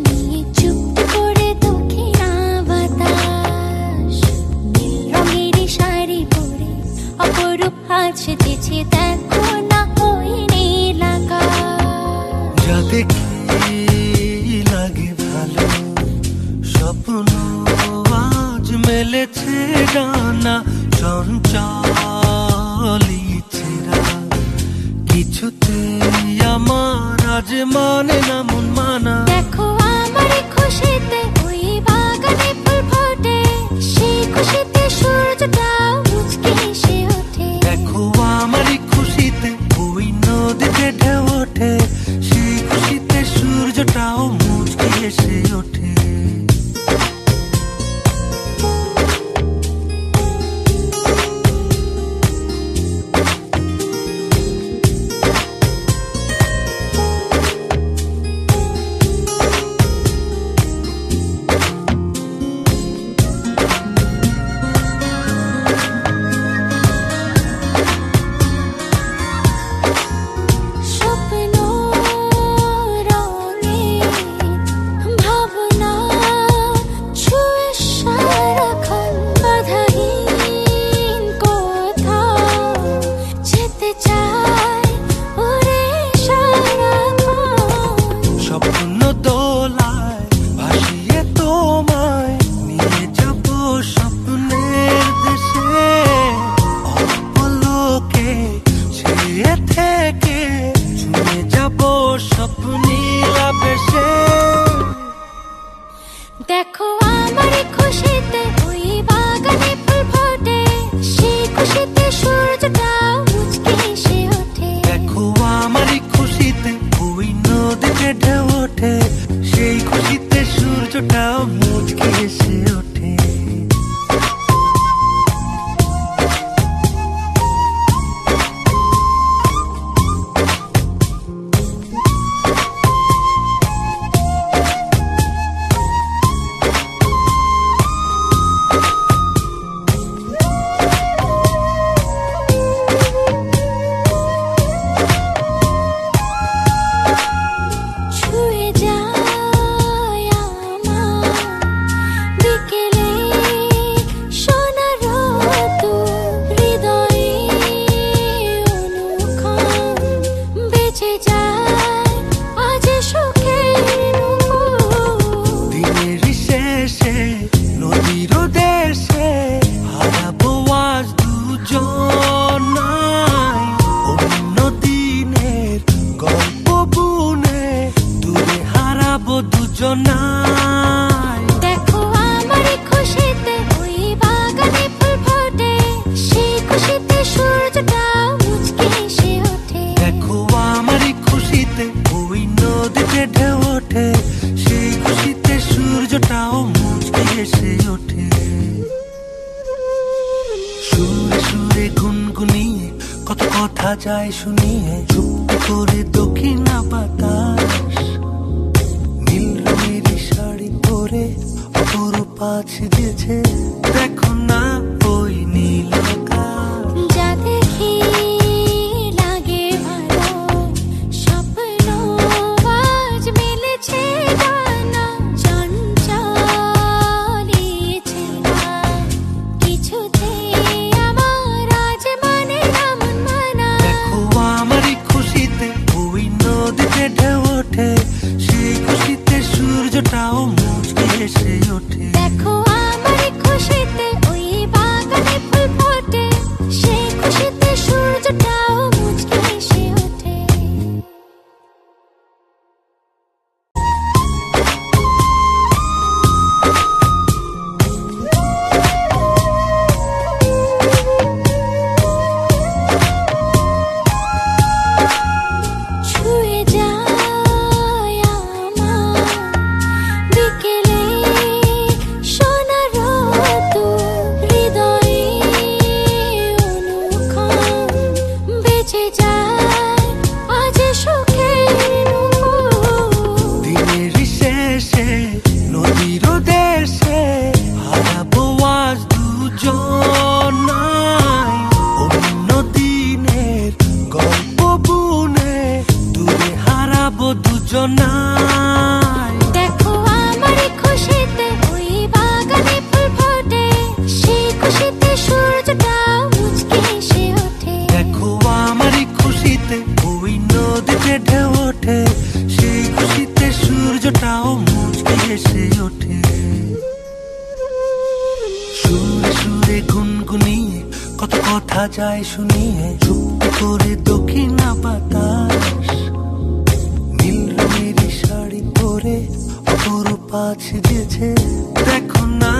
নিয়ে চুপ করে দক্ষিণা বাতাস, নীল রঙের শাড়ি পরে অপরূপ হাত সেজেছে, দেখো না ওই নীল আকাশ। যা দেখি লাগে ভালো, স্বপ্ন আজ মেলেছে ডানা, চঞ্চল ইচ্ছেরা কিছুতেই আমার আজ মানে না মন মানা। দেখো আমার খুশিতে ওই বাগানে ফুল ফোটে, সেই খুশিতে সূর্যটাও মুচকে এসে ওঠে। দেখো আমার খুশিতে ওই নদীতে ঢেউ ওঠে, সেই খুশিতে সূর্যটাও মুচকি এসে ওঠে। স্বপ্ন রঙের ভাবনা ছুঁয়ে সারাক্ষণ বাধাহীন কোথাও যেতে চাই ওরে সারাক্ষণ। স্বপ্ন দোলায় ভাসিয়ে তোমায় নিয়ে যাব স্বপ্নের দেশে, অপলোকে ছেয়ে থেকে ছুঁয়ে যাব স্বপ্নীল আবেশে। দেখো আমার খুশিতে ওই বাগানে ফুল ফোটে, সেই খুশিতে সূর্যটাও মুচকে এসে ওঠে। দেখো আমার খুশিতে ওই নদীতে ঢেউ ওঠে, সেই খুশিতে সূর্যটাও মুচকি এসে ওঠে। ছুঁয়ে যায় আমার বিকেলে সোনার রোদ, হৃদয়ে অনুক্ষণ বেঁচে যায় আজ সুখের নূপুর। দিনের শেষে নদীর দেশে হারাবো আজ দুজনাই, অন্য দিনের গল্প বুনে দূরে হারাবো দুজনাই। দেখো আমার খুশিতে ওই বাগানে ফুল ফোটে, সেই খুশিতে সূর্যটাও মুচকে এসে ওঠে। দেখো আমার খুশিতে ওই নদীতে ঢেউ ওঠে, সেই খুশিতে সূর্যটাও মুচকি এসে ওঠে। সুরে সুরে গুনগুনিয়ে কত কথা যায় শুনিয়ে, চুপ করে দক্ষিণা বাতাস, নীল রঙের শাড়ি পরে অপরূপ আজ সেজেছে, দেখো না ওই নীল আকাশ। যা দেখি লাগে ভালো, স্বপ্ন আজ মিলেছে ডানা, চঞ্চল ইচ্ছেরা কিছুতেই আমার আজ মানে না মন মানা। দেখো আমার খুশিতে ওই নদীতে ঢেউ ওঠে, সেই খুশিতে সূর্যটাও মুচকি এসে ওঠে। দেখো আমার খুশিতে ওই বাগানে ফুল ফোটে, সেই খুশিতে সূর্যটাও মুচকে এসে ওঠে। ছুঁয়ে যায় আমার বিকেলে সোনার রোদ, হৃদয়ে অনুক্ষণ মুচকি হেসে ওঠে। সুরে সুরে গুনগুনিয়ে কত কথা যায় শুনিয়ে, চুপ করে দক্ষিণা বাতাস নীল রঙের শাড়ি পরে অপরূপা সেজেছে। দেখো না